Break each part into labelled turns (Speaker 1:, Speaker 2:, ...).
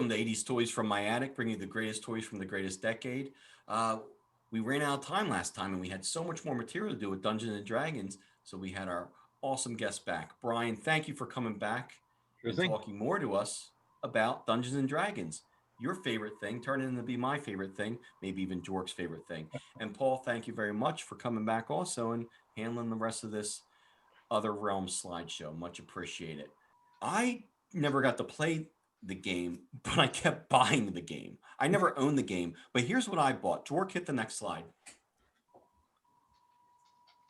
Speaker 1: the 80s toys from my attic, bringing you the greatest toys from the greatest decade. Uh, we ran out of time last time and we had so much more material to do with Dungeons and Dragons. So we had our awesome guest back. Brian, thank you for coming back
Speaker 2: Sure
Speaker 1: and
Speaker 2: thing.
Speaker 1: talking more to us about Dungeons and Dragons. Your favorite thing turned into be my favorite thing, maybe even Jork's favorite thing. And Paul, thank you very much for coming back also and handling the rest of this Other Realms slideshow. Much appreciated. I never got to play the game, but I kept buying the game. I never owned the game, but here's what I bought. Jork, hit the next slide.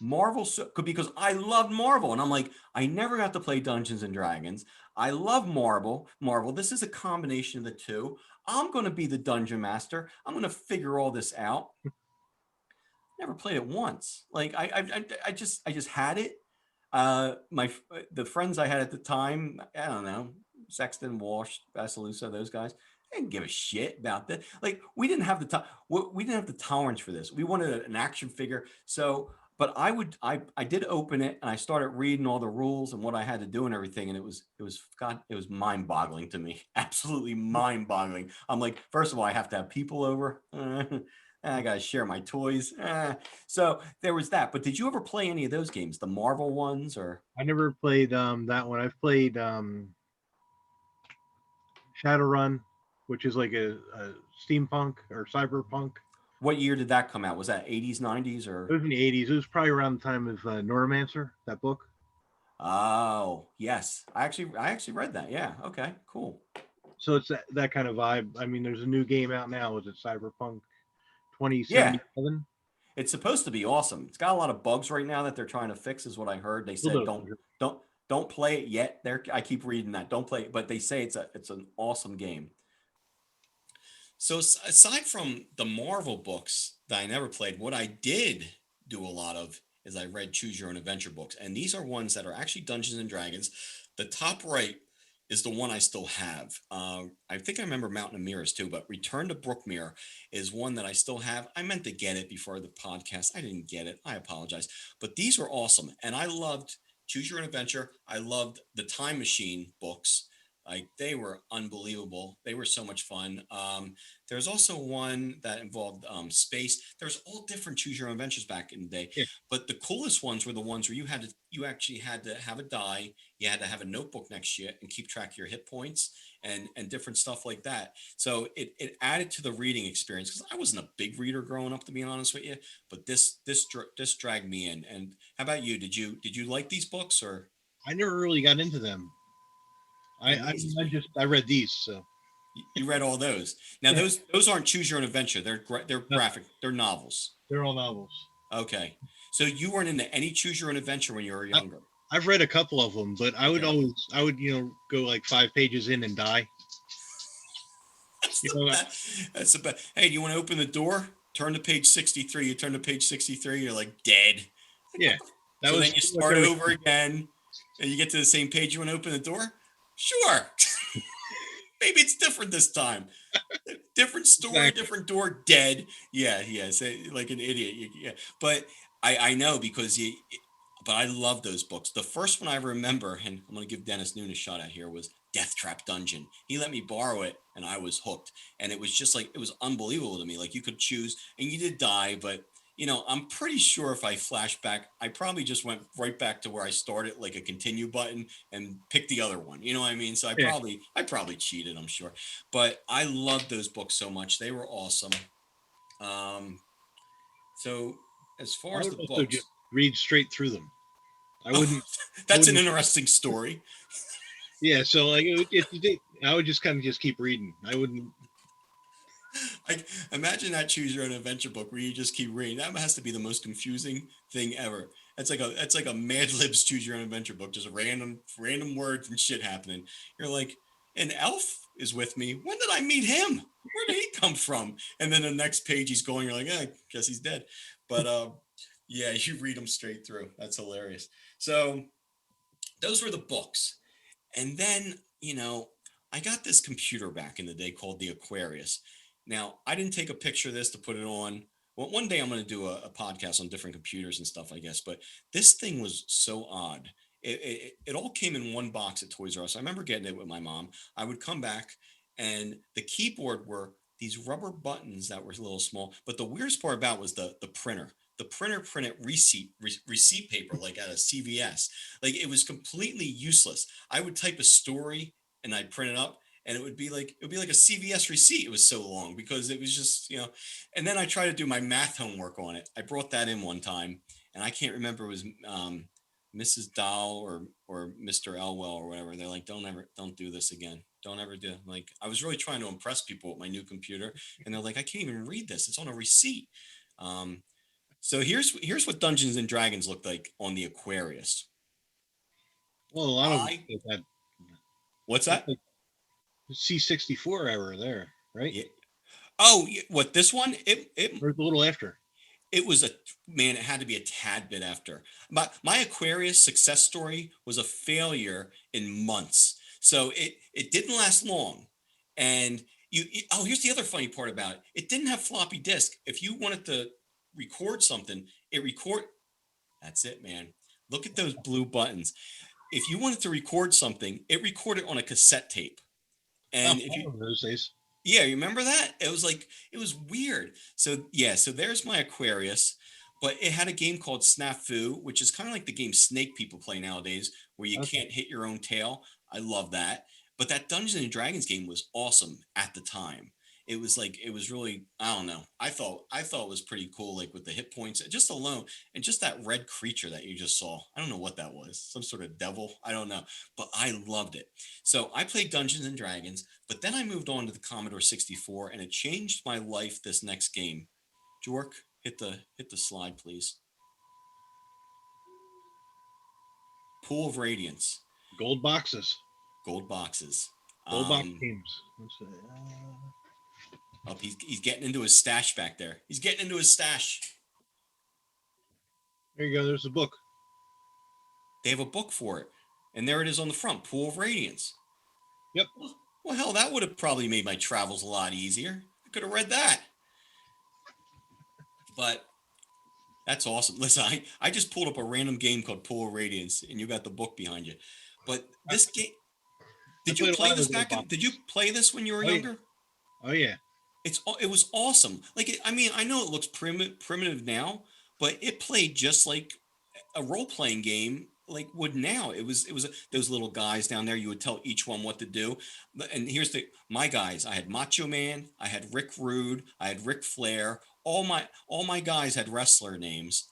Speaker 1: Marvel, so because I love Marvel, and I'm like, I never got to play Dungeons and Dragons. I love Marvel. Marvel. This is a combination of the two. I'm going to be the dungeon master. I'm going to figure all this out. Never played it once. Like I just had it. My the friends I had at the time, I don't know, Sexton, Walsh, Vasalusa, those guys. I didn't give a shit about that. Like we didn't have the time. We didn't have the tolerance for this. We wanted an action figure. So, but I did open it and I started reading all the rules and what I had to do and everything. And it was mind boggling to me. Absolutely mind boggling. I'm like, first of all, I have to have people over. I gotta share my toys. So there was that. But did you ever play any of those games, the Marvel ones, or
Speaker 2: I never played that one. I've played Shadowrun, which is like a steampunk or cyberpunk.
Speaker 1: what year did that come out? Was that 80s, 90s,
Speaker 2: It
Speaker 1: or?
Speaker 2: was in the 80s. It was probably around the time of Neuromancer, that book.
Speaker 1: Oh, yes. I actually read that. Yeah. Okay. Cool.
Speaker 2: So it's that kind of vibe. I mean, there's a new game out now. Is it Cyberpunk
Speaker 1: Yeah.
Speaker 2: 2077?
Speaker 1: It's supposed to be awesome. It's got a lot of bugs right now that they're trying to fix, is what I heard. They
Speaker 2: A little
Speaker 1: said
Speaker 2: bit of bugs.
Speaker 1: don't play it yet. There, I keep reading that. Don't play it, but they say it's an awesome game. So aside from the Marvel books that I never played, what I did do a lot of is I read Choose Your Own Adventure books, and these are ones that are actually Dungeons and Dragons. The top right is the one I still have. I think I remember Mountain of Mirrors too, but Return to Brookmere is one that I still have. I meant to get it before the podcast. I didn't get it. I apologize. But these were awesome, and I loved Choose Your Own Adventure. I loved the Time Machine books. Like they were unbelievable. They were so much fun. There's also one that involved space. There's all different choose your own adventures back in the day,
Speaker 2: Yeah,
Speaker 1: but the coolest ones were the ones where you actually had to have a die. You had to have a notebook next to you and keep track of your hit points and different stuff like that. So it added to the reading experience because I wasn't a big reader growing up, to be honest with you. But this dragged me in. And how about you? Did you like these books or?
Speaker 2: I never really got into them.
Speaker 1: Amazes
Speaker 2: I
Speaker 1: me.
Speaker 2: just I read these. So
Speaker 1: You read all those. Now
Speaker 2: yeah,
Speaker 1: those aren't choose your own adventure. They're
Speaker 2: no,
Speaker 1: graphic. They're novels.
Speaker 2: they're all novels.
Speaker 1: Okay. So you weren't into any choose your own adventure when you were
Speaker 2: I,
Speaker 1: younger.
Speaker 2: I've read a couple of them, but
Speaker 1: Okay.
Speaker 2: I would go like 5 pages in and die.
Speaker 1: That's
Speaker 2: You
Speaker 1: the
Speaker 2: know,
Speaker 1: best. That's the best. Hey, do you want to open the door? Turn to page 63. You turn to page 63, you're like dead. Like
Speaker 2: yeah,
Speaker 1: what the
Speaker 2: that
Speaker 1: So then
Speaker 2: was
Speaker 1: you
Speaker 2: like
Speaker 1: start
Speaker 2: every.
Speaker 1: over again and you get to the same page. You want to open the door? Sure. Maybe it's different this time. Different story,
Speaker 2: Exactly.
Speaker 1: different door, dead. Yeah, yeah. Like an idiot. Yeah. But I know because but I love those books. The first one I remember, and I'm going to give Dennis Noon a shot at here, was Death Trap Dungeon. He let me borrow it, and I was hooked. And it was just like it was unbelievable to me. Like you could choose, and you did die, but I'm pretty sure if I flash back, I probably just went right back to where I started, like a continue button, and picked the other one. You know what I mean? So
Speaker 2: Yeah,
Speaker 1: I probably cheated, I'm sure. But I loved those books so much. They were awesome. Um, so as far
Speaker 2: I
Speaker 1: as
Speaker 2: would
Speaker 1: the
Speaker 2: also
Speaker 1: books,
Speaker 2: just read straight through them. I wouldn't. I
Speaker 1: that's an
Speaker 2: wouldn't.
Speaker 1: interesting story.
Speaker 2: Yeah, so like I would just kind of just keep reading. I wouldn't.
Speaker 1: Like imagine that choose your own adventure book where you just keep reading. That has to be the most confusing thing ever. That's like a Mad Libs choose your own adventure book, just random words and shit happening. You're like, an elf is with me. When did I meet him? Where did he come from? And then the next page he's going, you're like, I guess he's dead. But yeah, you read them straight through. That's hilarious. So those were the books. And then, I got this computer back in the day called the Aquarius. Now, I didn't take a picture of this to put it on. Well, one day I'm going to do a podcast on different computers and stuff, I guess. But this thing was so odd. It all came in one box at Toys R Us. I remember getting it with my mom. I would come back and the keyboard were these rubber buttons that were a little small. But the weirdest part about was the printer. The printer printed receipt paper like at a CVS. Like it was completely useless. I would type a story and I'd print it up, and it would be like a CVS receipt. It was so long because it was just And then I tried to do my math homework on it. I brought that in one time, and I can't remember it was Mrs. Dahl or Mr. Elwell or whatever. They're like, don't do this again. Don't ever do. Like, I was really trying to impress people with my new computer, and they're like, I can't even read this. It's on a receipt. Um, so here's what Dungeons and Dragons looked like on the Aquarius.
Speaker 2: Well, a lot of
Speaker 1: I
Speaker 2: that.
Speaker 1: What's
Speaker 2: That's
Speaker 1: that?
Speaker 2: like C64 era there, right?
Speaker 1: Yeah. Oh, what, this one? It
Speaker 2: Or a little after.
Speaker 1: it was a man. It had to be a tad bit after. My Aquarius success story was a failure in months, so it didn't last long. And oh, here's the other funny part about it. It didn't have floppy disk. If you wanted to record something, it record. That's it, man. Look at those blue buttons. If you wanted to record something, it recorded on a cassette tape.
Speaker 2: Oh,
Speaker 1: And if you
Speaker 2: those days.
Speaker 1: Yeah, you remember that? It was weird. So yeah, so there's my Aquarius, but it had a game called Snafu, which is kind of like the game Snake people play nowadays, where you
Speaker 2: Okay.
Speaker 1: can't hit your own tail. I love that. But that Dungeons and Dragons game was awesome at the time. It was really, I don't know. I thought it was pretty cool, like with the hit points, just alone, and just that red creature that you just saw. I don't know what that was, some sort of devil. I don't know, but I loved it. So I played Dungeons and Dragons. But then I moved on to the Commodore 64, and it changed my life. This next game, Jork, hit the slide, please. Pool of Radiance,
Speaker 2: Gold boxes.
Speaker 1: gold boxes.
Speaker 2: Gold box games.
Speaker 1: Oh, he's getting into his stash back there. He's getting into his stash.
Speaker 2: There you go. There's a book.
Speaker 1: They have a book for it, and there it is on the front. Pool of Radiance.
Speaker 2: Yep.
Speaker 1: Well, hell, that would have probably made my travels a lot easier. I could have read that. But that's awesome. Listen, I just pulled up a random game called Pool of Radiance, and you got the book behind you. But this game, did you
Speaker 2: played a
Speaker 1: play
Speaker 2: lot of
Speaker 1: this
Speaker 2: those
Speaker 1: back? Did you play this when you were
Speaker 2: Oh, yeah.
Speaker 1: younger?
Speaker 2: Oh yeah.
Speaker 1: It was awesome. I mean, I know it looks primitive now, but it played just like a role playing game like would now. It was those little guys down there. You would tell each one what to do. And here's my guys. I had Macho Man. I had Rick Rude. I had Ric Flair. All my guys had wrestler names,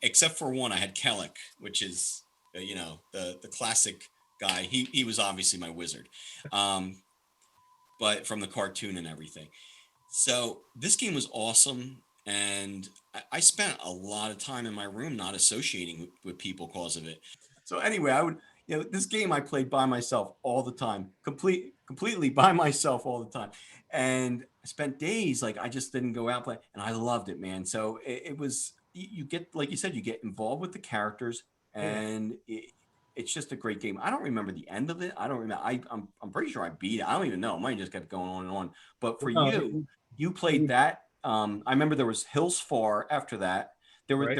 Speaker 1: except for one. I had Kellic, which is the classic guy. He was obviously my wizard, but from the cartoon and everything. So this game was awesome, and I spent a lot of time in my room not associating with people because of it. So anyway, this game I played by myself all the time, completely by myself all the time, and I spent days like I just didn't go out play, and I loved it, man. So it was you get, like you said, you get involved with the characters,
Speaker 2: Yeah.
Speaker 1: and it's just a great game. I don't remember the end of it. I don't remember. I'm pretty sure I beat it. I don't even know. Mine just kept going on and on. But for
Speaker 2: No,
Speaker 1: you played that. I remember there was Hills Far after that.
Speaker 2: right.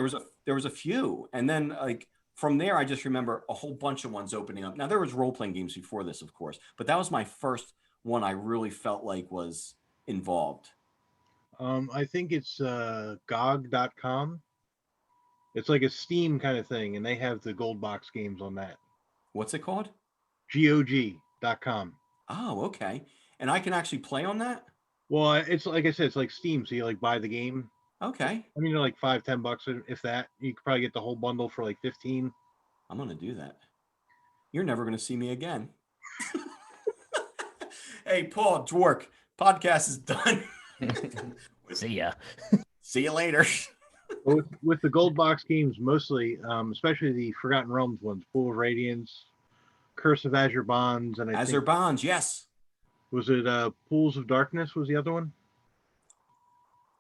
Speaker 1: There was a few, and then like from there, I just remember a whole bunch of ones opening up. Now there was role playing games before this, of course, but that was my first one I really felt like was involved.
Speaker 2: I think it's GOG.com. It's like a Steam kind of thing, and they have the gold box games on that.
Speaker 1: What's it called?
Speaker 2: GOG.com.
Speaker 1: Oh, okay. And I can actually play on that.
Speaker 2: Well, it's like I said, it's like Steam, so you like buy the game.
Speaker 1: Okay.
Speaker 2: I mean, like $5-10 if that. You could probably get the whole bundle for like 15.
Speaker 1: I'm gonna do that. You're never gonna see me again. Hey, Paul Dwork, podcast is done.
Speaker 3: See ya.
Speaker 1: See you later.
Speaker 2: with the gold box games, mostly, especially the Forgotten Realms ones, Pool of Radiance, Curse of Azure Bonds, and
Speaker 1: Azure Bonds, yes.
Speaker 2: Was it Pools of Darkness was the other one?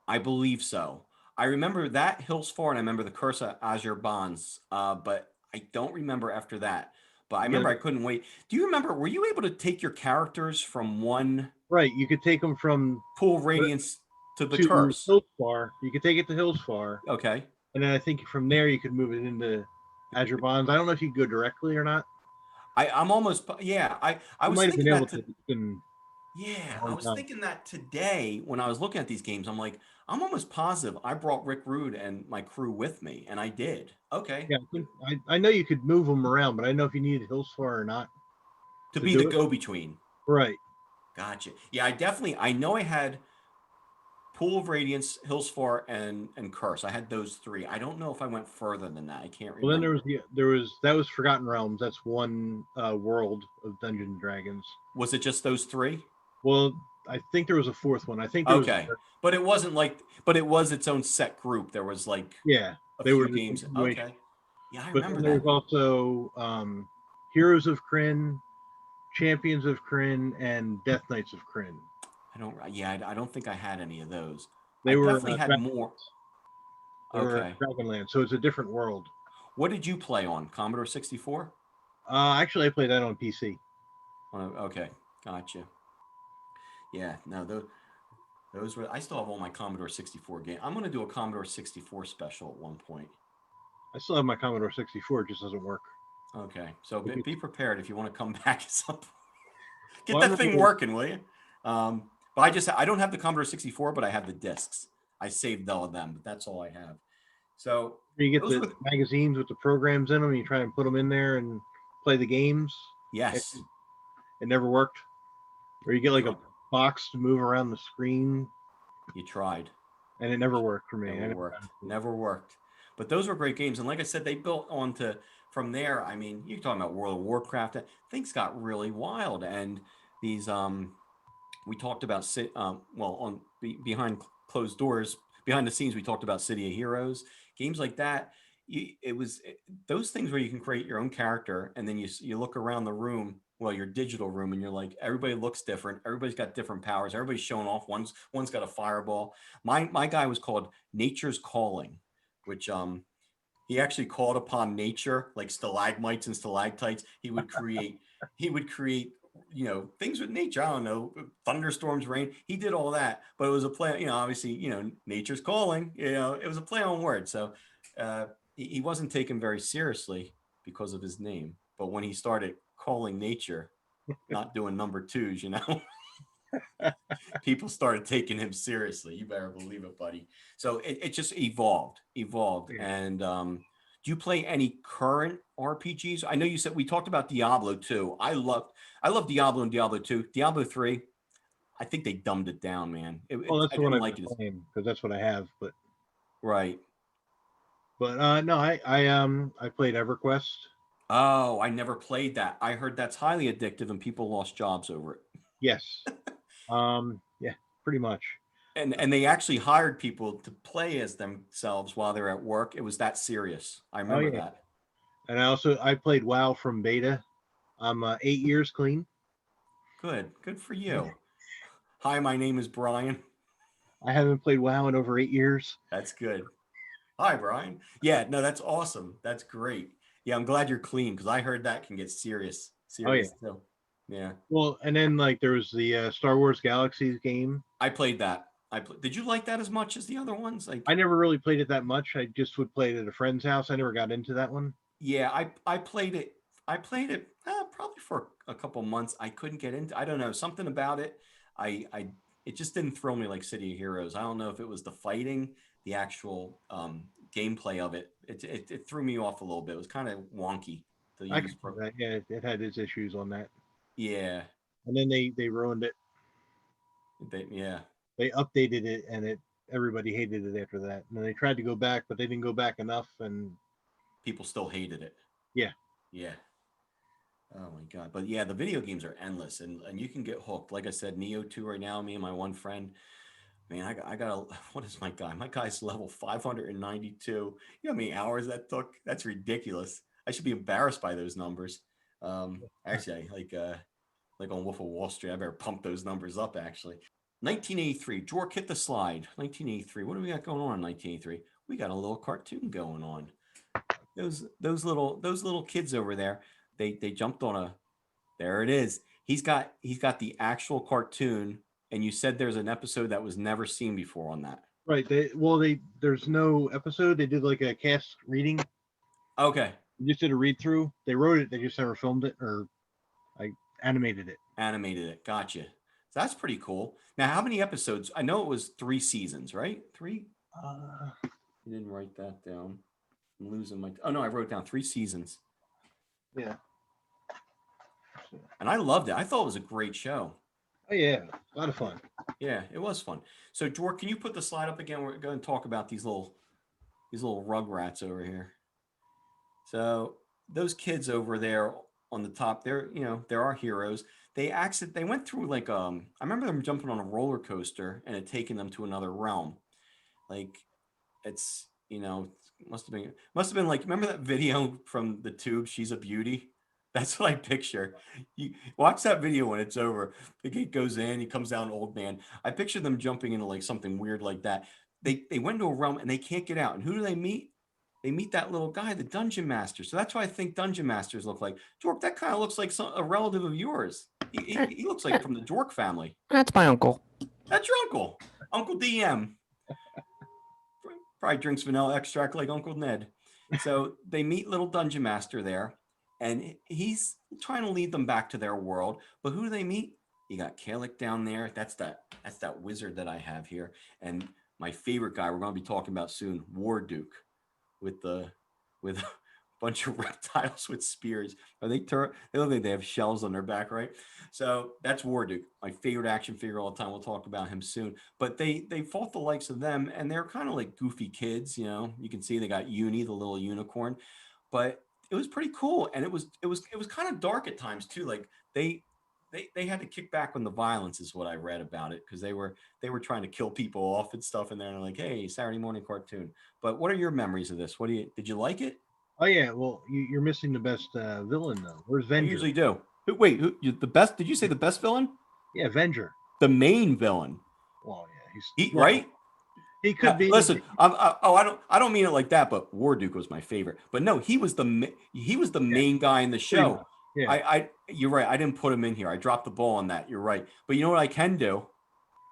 Speaker 1: I believe so. I remember that Hills Far, and I remember the Curse of Azure Bonds, but I don't remember after that. But I remember I couldn't wait. Do you remember, were you able to take your characters from one
Speaker 2: Right, you could take them from
Speaker 1: Pool of Radiance to the
Speaker 2: to
Speaker 1: Curse?
Speaker 2: Hills Far. You could take it to Hills Far.
Speaker 1: Okay.
Speaker 2: And then I think from there you could move it into Azure Bonds. I don't know if you could go directly or not.
Speaker 1: I'm almost, yeah. I was
Speaker 2: might have
Speaker 1: thinking
Speaker 2: been able
Speaker 1: that
Speaker 2: to.
Speaker 1: Yeah,
Speaker 2: a
Speaker 1: I
Speaker 2: long
Speaker 1: was
Speaker 2: time.
Speaker 1: thinking that today when I was looking at these games. I'm like, I'm almost positive I brought Rick Rude and my crew with me, and I did. Okay,
Speaker 2: Yeah, I know you could move them around, but I don't know if you needed Hillsfar or not
Speaker 1: to
Speaker 2: to
Speaker 1: be the
Speaker 2: do it.
Speaker 1: go-between.
Speaker 2: Right.
Speaker 1: Gotcha. Yeah, I know I had Pool of Radiance, Hillsfar, and Curse. I had those three. I don't know if I went further than that. I can't
Speaker 2: Well, then
Speaker 1: remember.
Speaker 2: there was that was Forgotten Realms. That's one world of Dungeons and Dragons.
Speaker 1: Was it just those three?
Speaker 2: Well, I think there was a fourth one. I think there was
Speaker 1: Okay, but it wasn't like, but it was its own set group. There was like
Speaker 2: yeah,
Speaker 1: a
Speaker 2: they were
Speaker 1: few
Speaker 2: the
Speaker 1: games.
Speaker 2: continuation.
Speaker 1: Okay, yeah, I
Speaker 2: But
Speaker 1: remember
Speaker 2: then there
Speaker 1: that.
Speaker 2: was also Heroes of Kryn, Champions of Kryn, and Death Knights of Kryn.
Speaker 1: I don't. Yeah, I don't think I had any of those. I
Speaker 2: They were
Speaker 1: definitely had more.
Speaker 2: they were
Speaker 1: Okay,
Speaker 2: Dragonland, so it's a different world.
Speaker 1: what did you play on? Commodore 64?
Speaker 2: Actually, I played that on PC.
Speaker 1: Okay, gotcha. Yeah, no, those were. I still have all my Commodore 64 games. I'm gonna do a Commodore 64 special at one point.
Speaker 2: I still have my Commodore 64; it just doesn't work.
Speaker 1: Okay, so
Speaker 2: It
Speaker 1: be
Speaker 2: gets,
Speaker 1: prepared if you want to come back at some point. Get
Speaker 2: well, I
Speaker 1: that thing
Speaker 2: remember
Speaker 1: working, will you? But I don't have the Commodore 64, but I have the discs. I saved all of them, but that's all I have. So
Speaker 2: you get
Speaker 1: those
Speaker 2: the
Speaker 1: were
Speaker 2: magazines with the programs in them. You try and put them in there and play the games. It,
Speaker 1: yes.
Speaker 2: it never worked. Or you get like
Speaker 1: You
Speaker 2: a box to move around the screen,
Speaker 1: you tried.
Speaker 2: and it never worked for me.
Speaker 1: Never
Speaker 2: I never
Speaker 1: worked.
Speaker 2: got it.
Speaker 1: Never worked. But those were great games, and like I said, they built onto from there. I mean, you're talking about World of Warcraft. Things got really wild, and these we talked about well on behind closed doors, behind the scenes. We talked about City of Heroes, games like that. Those things where you can create your own character, and then you look around the room, well, your digital room, and you're like, everybody looks different. Everybody's got different powers. Everybody's showing off. One's got a fireball. My guy was called Nature's Calling, which he actually called upon nature, like stalagmites and stalactites. He would create things with nature. I don't know, thunderstorms, rain. He did all that, but it was a play. Obviously, nature's calling. It was a play on words. So he wasn't taken very seriously because of his name. But when he started calling nature, not doing number twos, people started taking him seriously. You better believe it, buddy. So it just evolved.
Speaker 2: Yeah.
Speaker 1: And do you play any current RPGs? I know you said we talked about Diablo 2. I love Diablo and Diablo 2. Diablo 3, I think they dumbed it down, man.
Speaker 2: Well, that's
Speaker 1: I
Speaker 2: the one
Speaker 1: didn't
Speaker 2: I've
Speaker 1: like
Speaker 2: been
Speaker 1: it.
Speaker 2: playing because that's what I have.
Speaker 1: Right.
Speaker 2: But no, I played EverQuest.
Speaker 1: Oh, I never played that. I heard that's highly addictive and people lost jobs over it.
Speaker 2: Yes. Yeah, pretty much.
Speaker 1: And they actually hired people to play as themselves while they're at work. It was that serious. I
Speaker 2: Oh
Speaker 1: remember
Speaker 2: yeah.
Speaker 1: that.
Speaker 2: And I played WoW from beta. I'm 8 years clean.
Speaker 1: Good for you. Hi, my name is Brian.
Speaker 2: I haven't played WoW in over 8 years.
Speaker 1: That's good. Hi, Brian. Yeah, no, that's awesome. That's great. Yeah, I'm glad you're clean because I heard that can get serious.
Speaker 2: Oh yeah.
Speaker 1: Serious too. Yeah,
Speaker 2: Well, and then like there was the Star Wars Galaxies game.
Speaker 1: I played that. Did you like that as much as the other ones?
Speaker 2: I
Speaker 1: Like,
Speaker 2: never really played it that much. I just would play it at a friend's house. I never got into that one.
Speaker 1: yeah, I played it. I played it probably for a couple months. I couldn't get into. I don't know, something about it. I it just didn't thrill me like City of Heroes. I don't know if it was the fighting, the actual gameplay of it. It threw me off a little bit. It was kind of wonky to
Speaker 2: I could
Speaker 1: use.
Speaker 2: see that. Yeah, it had its issues on that.
Speaker 1: Yeah,
Speaker 2: And then they ruined it.
Speaker 1: yeah.
Speaker 2: They updated it, and everybody hated it after that. And then they tried to go back, but they didn't go back enough. And
Speaker 1: People still hated it.
Speaker 2: yeah,
Speaker 1: Yeah. Oh my god. But yeah, the video games are endless and you can get hooked. Like I said, Neo 2 right now, me and my one friend. Man, I got a what is my guy? My guy's level 592. You know how many hours that took? That's ridiculous. I should be embarrassed by those numbers. Actually, like on Wolf of Wall Street, I better pump those numbers up actually. 1983, Jork hit the slide. 1983. What do we got going on in 1983? We got a little cartoon going on. Those little kids over there, they jumped on a there it is. He's got the actual cartoon, and you said there's an episode that was never seen before on that.
Speaker 2: right. There's no episode. They did like a cast reading.
Speaker 1: Okay,
Speaker 2: They just did a read through. They wrote it. They just never filmed it or I animated it.
Speaker 1: animated it. Gotcha. That's pretty cool. Now, how many episodes? I know it was 3 seasons, right? 3?
Speaker 2: Uh,
Speaker 1: You didn't write that down. I'm losing my. Oh no, I wrote down 3 seasons,
Speaker 2: yeah.
Speaker 1: and I loved it. I thought it was a great show.
Speaker 2: Oh yeah, a lot of fun.
Speaker 1: Yeah, it was fun. So, George, can you put the slide up again? We're going to talk about these little rugrats over here. So those kids over there on the top, they're our heroes. They went through like I remember them jumping on a roller coaster and it taking them to another realm. Like it's must have been like, remember that video from the Tube, She's a Beauty? That's what I picture. You watch that video when it's over. The kid goes in, he comes down, old man. I picture them jumping into like something weird like that. They went into a realm and they can't get out. And who do they meet? They meet that little guy, the dungeon master. So that's why I think dungeon masters look like. Jork, that kind of looks like a relative of yours. He looks like from the Jork family.
Speaker 3: That's my uncle.
Speaker 1: That's your uncle, Uncle DM. Probably drinks vanilla extract like Uncle Ned. So they meet little dungeon master there, and he's trying to lead them back to their world. But who do they meet? You got Kalik down there. That's that wizard that I have here, and my favorite guy we're going to be talking about soon, War Duke, with a bunch of reptiles with spears. Are they they look like they have shells on their back, right? So that's War Duke, my favorite action figure all the time. We'll talk about him soon. But they fought the likes of them, and they're kind of like goofy kids. You can see they got Uni, the little unicorn, but it was pretty cool, and it was kind of dark at times too. Like they had to kick back on the violence, is what I read about it, because they were trying to kill people off and stuff, and they're like, hey, Saturday morning cartoon. But what are your memories of this? Did you like it?
Speaker 2: Oh yeah, well you're missing the best villain though. Where's
Speaker 1: I
Speaker 2: Venger?
Speaker 1: usually do. Wait, the best? Did you say the best villain?
Speaker 2: Yeah, Venger.
Speaker 1: The main villain.
Speaker 2: Well, yeah,
Speaker 1: He, right?
Speaker 2: He could be.
Speaker 1: Listen, I don't mean it like that, but War Duke was my favorite. But no, he was the main guy in the show.
Speaker 2: Yeah.
Speaker 1: You're right. I didn't put him in here. I dropped the ball on that. You're right. But you know what I can do?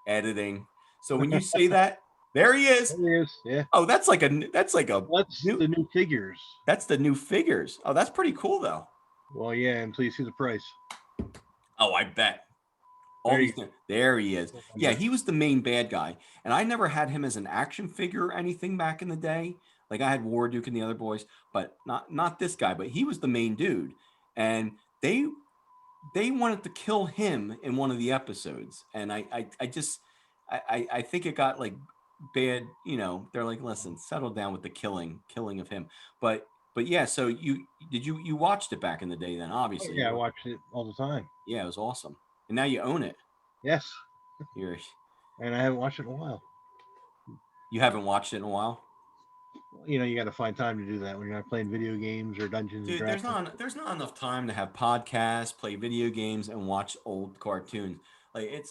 Speaker 1: Editing. So when you say that, there he is.
Speaker 2: There he is. Yeah.
Speaker 1: Oh, that's like a
Speaker 2: That's the new figures.
Speaker 1: That's the new figures. Oh, that's pretty cool though.
Speaker 2: Well, yeah, and please see the price.
Speaker 1: Oh, I bet. There he is. Yeah, he was the main bad guy. And I never had him as an action figure or anything back in the day. Like I had War Duke and the other boys, but not this guy, but he was the main dude. And they wanted to kill him in one of the episodes. And I think it got like bad, they're like, listen, settle down with the killing of him. But yeah, so you watched it back in the day then, obviously.
Speaker 2: Oh, yeah, I watched it all the time.
Speaker 1: Yeah, it was awesome. And now you own it.
Speaker 2: Yes.
Speaker 1: And
Speaker 2: I haven't watched it in a while.
Speaker 1: You haven't watched it in a while?
Speaker 2: You got to find time to do that when you're not playing video games or Dungeons and Dragons.
Speaker 1: There's not enough time to have podcasts, play video games, and watch old cartoons. Like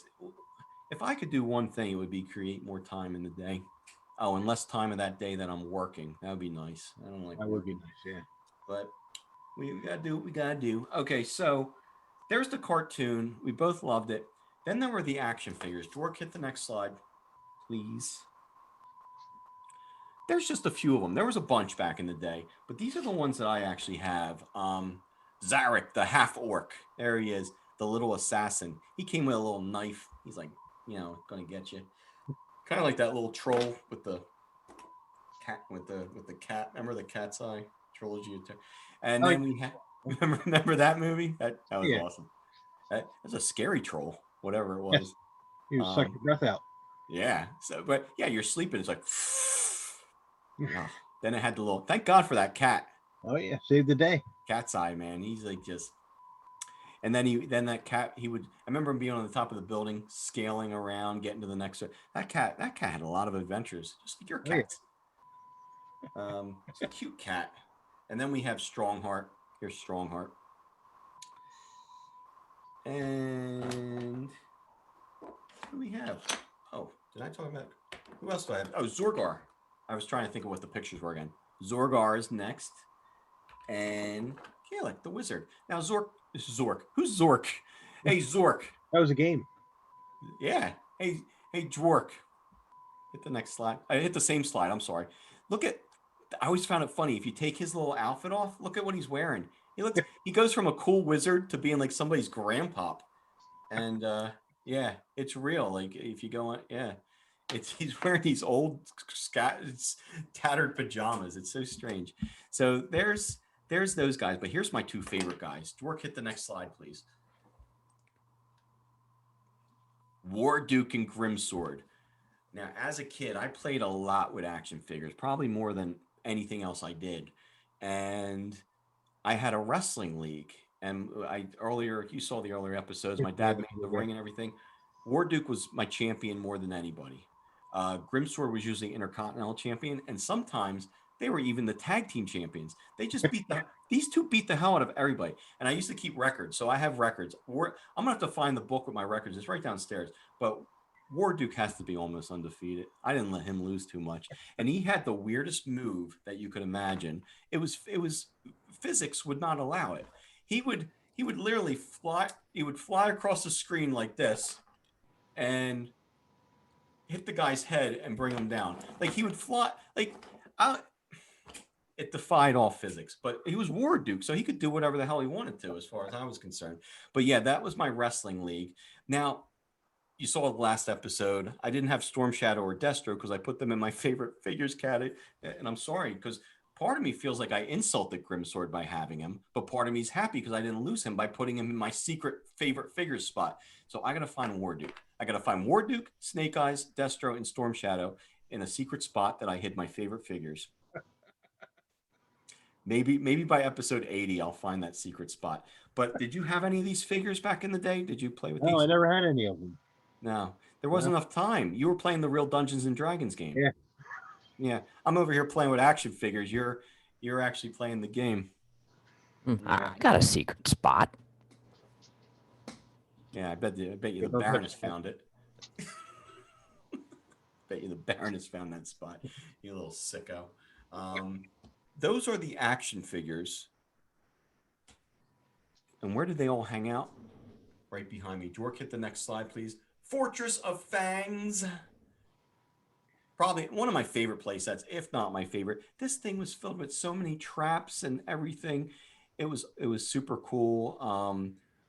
Speaker 1: if I could do one thing, it would be create more time in the day. Oh, and less time of that day that I'm working. That would be nice. I don't like
Speaker 2: that would be nice, yeah.
Speaker 1: But we gotta do what we gotta do. Okay, so there's the cartoon. We both loved it. Then there were the action figures. George, hit the next slide, please. There's just a few of them. There was a bunch back in the day, but these are the ones that I actually have. Zarek, the half orc. There he is, the little assassin. He came with a little knife. He's like, gonna get you. Kind of like that little troll with the cat, with the cat. Remember the Cat's Eye trilogy? And then we had. Remember that movie? That was awesome. That was a scary troll, whatever it was.
Speaker 2: Yes. He was sucking your breath out.
Speaker 1: Yeah. So, but yeah, you're sleeping. It's like. Oh, then it had the little. Thank God for that cat.
Speaker 2: Oh yeah, saved the day.
Speaker 1: Cat's Eye, man. He's like just. And then that cat, he would. I remember him being on the top of the building, scaling around, getting to the next. That cat had a lot of adventures. Just like your cat. It's a cute cat. And then we have Strongheart. Here's Strongheart. And who do we have? Oh, did I talk about who else do I have? Oh, Zorgar. I was trying to think of what the pictures were again. Zorgar is next. And Kalik, the wizard. Now Zork. Who's Zork? Hey, Zork.
Speaker 2: That was a game.
Speaker 1: Yeah. Hey, Dwork. Hit the next slide. I hit the same slide. I'm sorry. I always found it funny. If you take his little outfit off, look at what he's wearing. He goes from a cool wizard to being like somebody's grandpop. And Yeah, it's real. Like if you go on, yeah, he's wearing these old tattered pajamas. It's so strange. So there's those guys. But here's my two favorite guys. Dwork, hit the next slide, please. War Duke and Grimsword. Now, as a kid, I played a lot with action figures, probably more than anything else I did. And I had a wrestling league. And I earlier, you saw the earlier episodes, my dad made the ring and everything. War Duke was my champion more than anybody. Grimsword was usually Intercontinental champion, and sometimes they were even the tag team champions. They just these two beat the hell out of everybody. And I used to keep records, so I have records. I'm gonna have to find the book with my records. It's right downstairs. But War Duke has to be almost undefeated. I didn't let him lose too much, and he had the weirdest move that you could imagine. It was physics would not allow it. He would literally fly. He would fly across the screen like this, and hit the guy's head and bring him down. Like he would fly. Like I, it defied all physics. But he was War Duke, so he could do whatever the hell he wanted to, as far as I was concerned. But yeah, that was my wrestling league. Now you saw the last episode. I didn't have Storm Shadow or Destro because I put them in my favorite figures category. And I'm sorry because part of me feels like I insulted Grimsword by having him, but part of me is happy because I didn't lose him by putting him in my secret favorite figures spot. So I got to find War Duke. I got to find War Duke, Snake Eyes, Destro, and Storm Shadow in a secret spot that I hid my favorite figures. Maybe by episode 80 I'll find that secret spot. But did you have any of these figures back in the day? Did you play with
Speaker 2: No, I
Speaker 1: these?
Speaker 2: never had any of them.
Speaker 1: No, there wasn't enough time. You were playing the real Dungeons and Dragons game.
Speaker 2: Yeah.
Speaker 1: Yeah, I'm over here playing with action figures. You're actually playing the game.
Speaker 3: I got a secret spot.
Speaker 1: Yeah, I bet you the Baroness found it. Bet you the Baroness found that spot. You little sicko. Those are the action figures. And where did they all hang out? Right behind me. Dwark, hit the next slide, please. Fortress of Fangs. Probably one of my favorite play sets, if not my favorite. This thing was filled with so many traps and everything. It was super cool.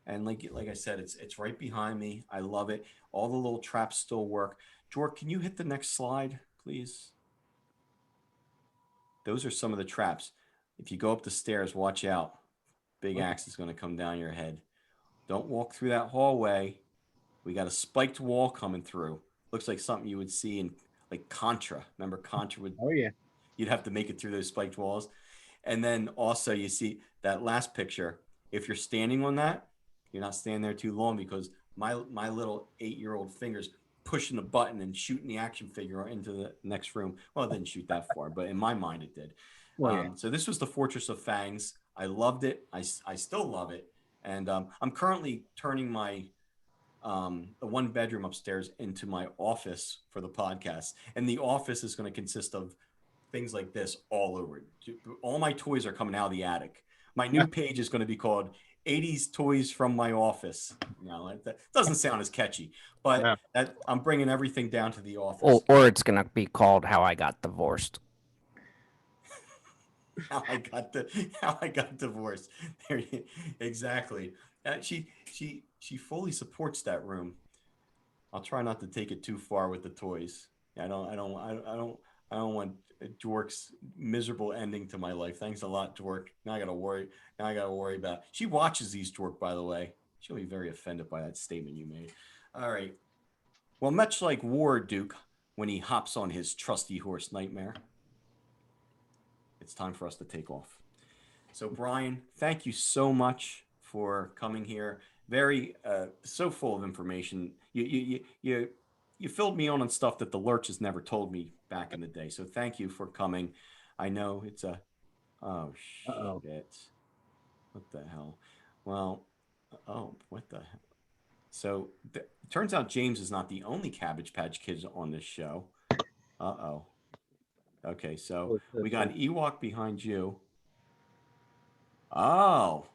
Speaker 1: And like I said, it's right behind me. I love it. All the little traps still work. Jork, can you hit the next slide, please? Those are some of the traps. If you go up the stairs, watch out. Big axe is going to come down your head. Don't walk through that hallway. We got a spiked wall coming through. Looks like something you would see in like Contra. Remember Contra would
Speaker 2: Oh yeah.
Speaker 1: You'd have to make it through those spiked walls. And then also you see that last picture. If you're standing on that, you're not standing there too long because my little 8-year-old fingers pushing the button and shooting the action figure into the next room. Well, it didn't shoot that far, but in my mind it did.
Speaker 2: Well, yeah.
Speaker 1: So this was the Fortress of Fangs. I loved it. I still love it. And I'm currently turning my the one bedroom upstairs into my office for the podcast. And the office is going to consist of things like this all over. All my toys are coming out of the attic. My new page is going to be called 80s Toys from My Office. That doesn't sound as catchy, but I'm bringing everything down to the office.
Speaker 3: Or it's going to be called How I Got Divorced.
Speaker 1: How I got divorced. Exactly. She fully supports that room. I'll try not to take it too far with the toys. I don't want Dwork's miserable ending to my life. Thanks a lot, Dwork. Now I gotta worry about. She watches these, Dwork, by the way. She'll be very offended by that statement you made. All right. Well, much like War Duke when he hops on his trusty horse Nightmare, it's time for us to take off. So, Brian, thank you so much for coming here. Very so full of information. You filled me on stuff that the Lurch has never told me back in the day. So thank you for coming. I know it's a oh shit.
Speaker 2: Uh-oh.
Speaker 1: What the hell? Well, what the hell? So it turns out James is not the only Cabbage Patch Kids on this show. Okay, so we got an Ewok behind you. Oh.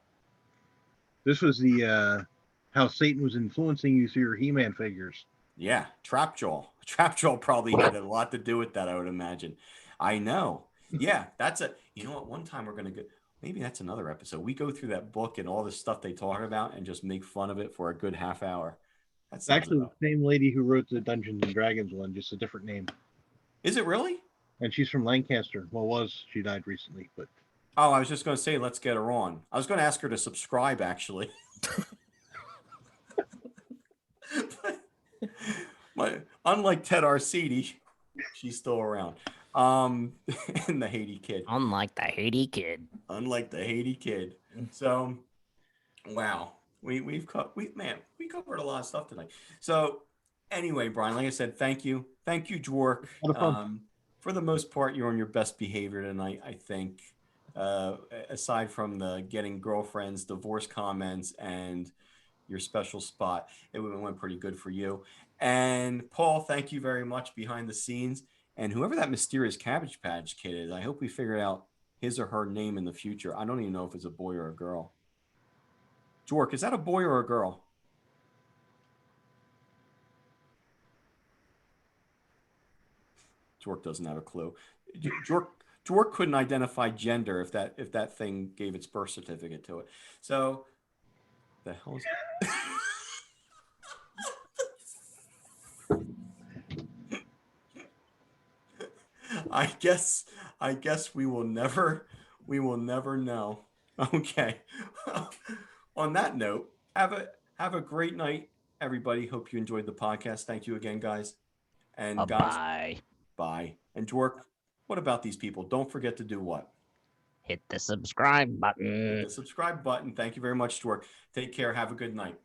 Speaker 2: This was the how Satan was influencing you through your He-Man figures.
Speaker 1: Yeah, Trapjaw. Trapjaw probably had a lot to do with that, I would imagine. I know. Yeah, you know what? One time we're going to maybe that's another episode. We go through that book and all the stuff they talk about and just make fun of it for a good half hour. That
Speaker 2: It's
Speaker 1: sounds
Speaker 2: actually
Speaker 1: about.
Speaker 2: the same lady who wrote the Dungeons and Dragons one, just a different name.
Speaker 1: Is it really?
Speaker 2: And she's from Lancaster. Well, she died recently, but
Speaker 1: Oh, I was just going to say, let's get her on. I was going to ask her to subscribe, actually. Unlike Ted Arcidi, she's still around. And the Haiti kid.
Speaker 3: Unlike the Haiti kid.
Speaker 1: Unlike the Haiti kid. So, wow, we covered a lot of stuff tonight. So, anyway, Brian, like I said, thank you, Dwork.
Speaker 2: a lot of fun.
Speaker 1: For the most part, you're on your best behavior tonight, I think. Aside from the getting girlfriends, divorce comments, and your special spot, it went pretty good for you. And Paul, thank you very much behind the scenes. And whoever that mysterious Cabbage Patch Kid is, I hope we figure out his or her name in the future. I don't even know if it's a boy or a girl. Jork, is that a boy or a girl? Jork doesn't have a clue. Jork couldn't identify gender if that thing gave its birth certificate to it. So the hell is I guess we will never know. Okay. On that note, have a great night, everybody. Hope you enjoyed the podcast. Thank you again, guys. And guys,
Speaker 3: Bye.
Speaker 1: bye. And Dwork, what about these people? Don't forget to do what?
Speaker 3: Hit the subscribe button.
Speaker 1: Hit the subscribe button. Thank you very much, Dwork. Take care. Have a good night.